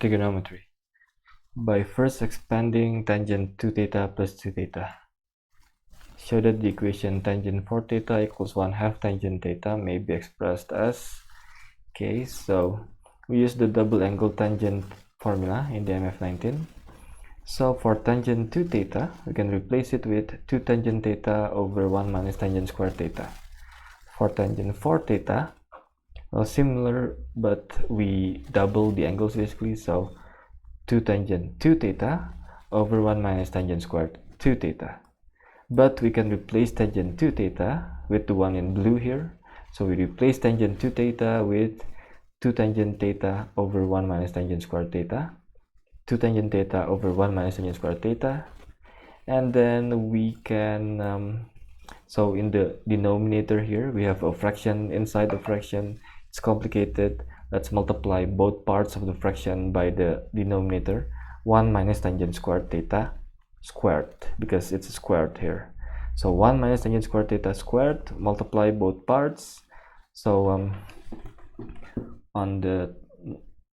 trigonometry by first expanding tangent 2 theta plus 2 theta. Show that the equation tangent 4 theta equals 1/2 tangent theta may be expressed as, okay, so we use the double angle tangent formula in the MF19. So for tangent 2 theta, we can replace it with 2 tangent theta over 1 minus tangent square theta. For tangent 4 theta, well, similar, but we double the angles basically, so 2 tangent 2 theta over 1 minus tangent squared 2 theta. But we can replace tangent 2 theta with the one in blue here. So we replace tangent 2 theta with 2 tangent theta over 1 minus tangent squared theta. 2 tangent theta over 1 minus tangent squared theta. And then we can, so in the denominator here, we have a fraction inside the fraction. It's complicated. Let's multiply both parts of the fraction by the denominator. 1 minus tangent squared theta squared, because it's squared here. So 1 minus tangent squared theta squared, multiply both parts. So on the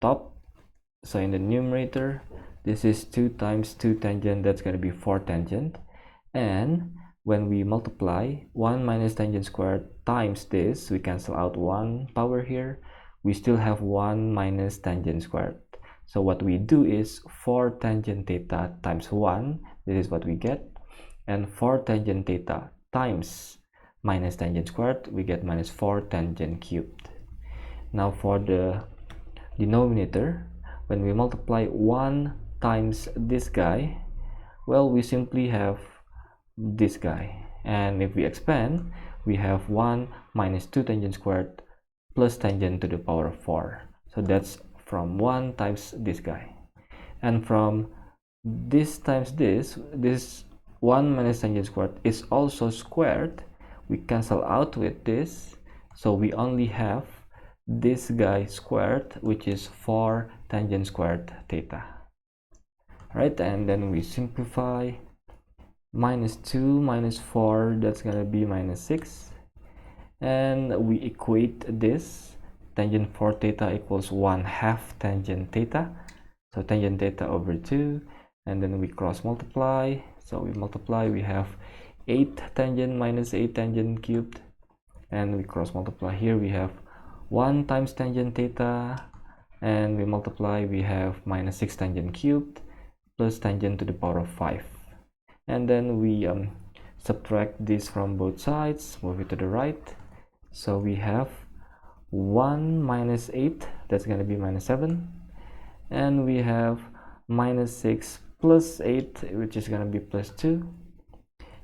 top, so in the numerator, this is 2 times 2 tangent, that's going to be 4 tangent. And when we multiply 1 minus tangent squared times this, we cancel out 1 power here. We still have 1 minus tangent squared. So what we do is 4 tangent theta times 1, this is what we get. And 4 tangent theta times minus tangent squared, we get minus 4 tangent cubed. Now for the denominator, when we multiply 1 times this guy, well, we simply have this guy. And if we expand, we have 1 minus 2 tangent squared plus tangent to the power of 4. So that's from 1 times this guy. And from this times this 1 minus tangent squared is also squared. We cancel out with this. So we only have this guy squared, which is 4 tangent squared theta. Right, and then we simplify. Minus 2 minus 4, that's gonna be minus 6. And we equate this. Tangent 4 theta equals 1/2 tangent theta. So tangent theta over 2. And then we cross multiply. So we multiply, we have 8 tangent minus 8 tangent cubed. And we cross multiply here, we have 1 times tangent theta. And we multiply, we have minus 6 tangent cubed plus tangent to the power of 5. And then we subtract this from both sides, move it to the right. So we have 1 minus 8, that's going to be minus 7. And we have minus 6 plus 8, which is going to be plus 2.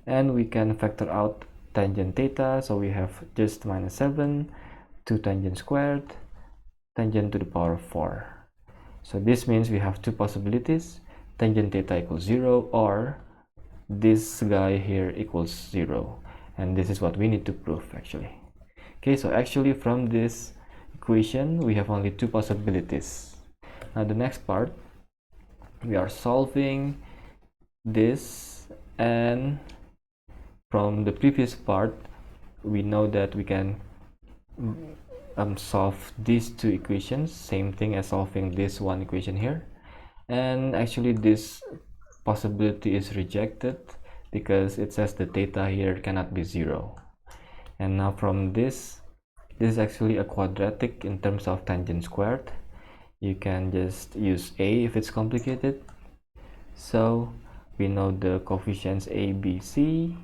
And we can factor out tangent theta, so we have just minus 7, 2 tangent squared, tangent to the power of 4. So this means we have two possibilities. Tangent theta equals 0, or this guy here equals 0. And this is what we need to prove actually. Okay, so actually from this equation we have only two possibilities. Now the next part, we are solving this, and from the previous part we know that we can solve these two equations, same thing as solving this one equation here. And actually this possibility is rejected because it says the theta here cannot be 0. And now from this is actually a quadratic in terms of tangent squared. You can just use a if it's complicated. So we know the coefficients a, b, c,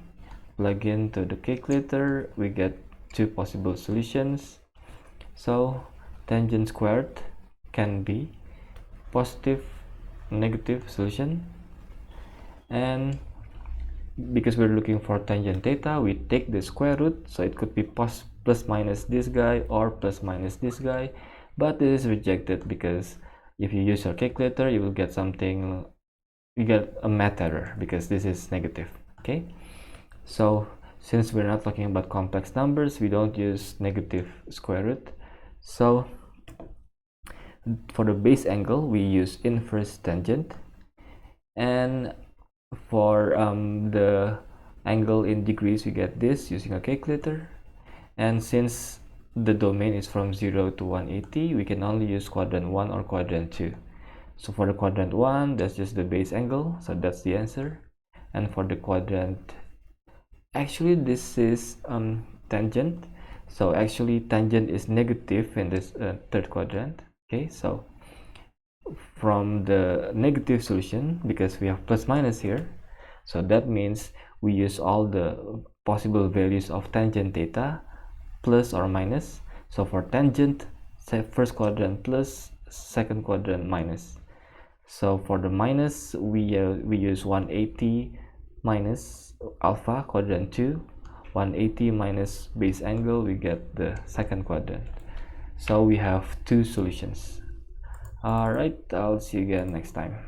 plug into the calculator, we get two possible solutions. So tangent squared can be positive, negative solution. And because we're looking for tangent theta, we take the square root, so it could be plus minus this guy or plus minus this guy. But this is rejected because if you use your calculator, you will get something, you get a math error because this is negative. Okay, so since we're not talking about complex numbers, we don't use negative square root. So for the base angle, we use inverse tangent. And for the angle in degrees, we get this using a calculator. And since the domain is from 0 to 180, we can only use quadrant 1 or quadrant 2. So for the quadrant 1, that's just the base angle, so that's the answer. And for the quadrant, actually this is tangent, so actually tangent is negative in this third quadrant. Okay, so from the negative solution, because we have plus minus here, so that means we use all the possible values of tangent theta, plus or minus. So for tangent, say first quadrant plus, second quadrant minus. So for the minus, we use 180 minus alpha, quadrant 2, 180 minus base angle, we get the second quadrant. So we have two solutions. Alright, I'll see you again next time.